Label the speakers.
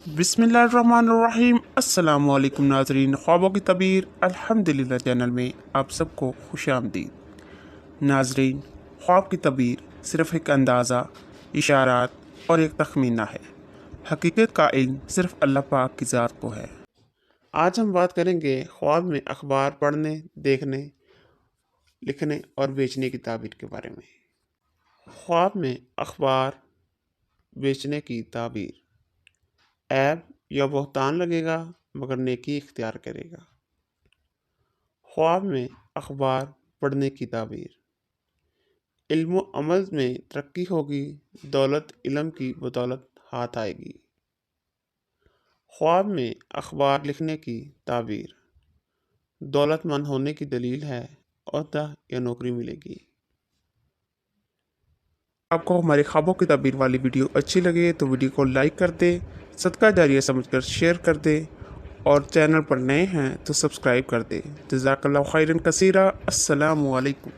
Speaker 1: बिस्मिल्लाहिर्रहमानिर्रहीम। अस्सलाम वालेकुम नाज़रीन, ख्वाबों की तबीर अल्हम्दुलिल्लाह चैनल में आप सबको खुश आमदीद। नाज़रीन, ख्वाब की तबीर सिर्फ़ एक अंदाज़ा, इशारात और एक तखमीना है। हकीकत का इल्म सिर्फ़ अल्लाह पाक की ज़ात को है। आज हम बात करेंगे ख्वाब में अखबार पढ़ने, देखने, लिखने और बेचने की ताबीर के बारे में। ख्वाब में अखबार बेचने की ताबीर। ऐब या बहतान लगेगा मगर नेकी इख्तियार करेगा। ख्वाब में अखबार पढ़ने की ताबीर। इल्म व अमल में तरक्की होगी, दौलत इल्म की बदौलत हाथ आएगी। ख्वाब में अखबार लिखने की ताबीर। दौलतमंद होने की दलील है, ओहदा या नौकरी मिलेगी। आपको हमारे ख्वाबों की ताबीर वाली वीडियो अच्छी लगे तो वीडियो को लाइक कर दे, सदका जारिया समझकर शेयर कर दे और चैनल पर नए हैं तो सब्सक्राइब कर दे। जज़ाकल्लाहु खैरन कसीरा। अस्सलामु अलैकुम।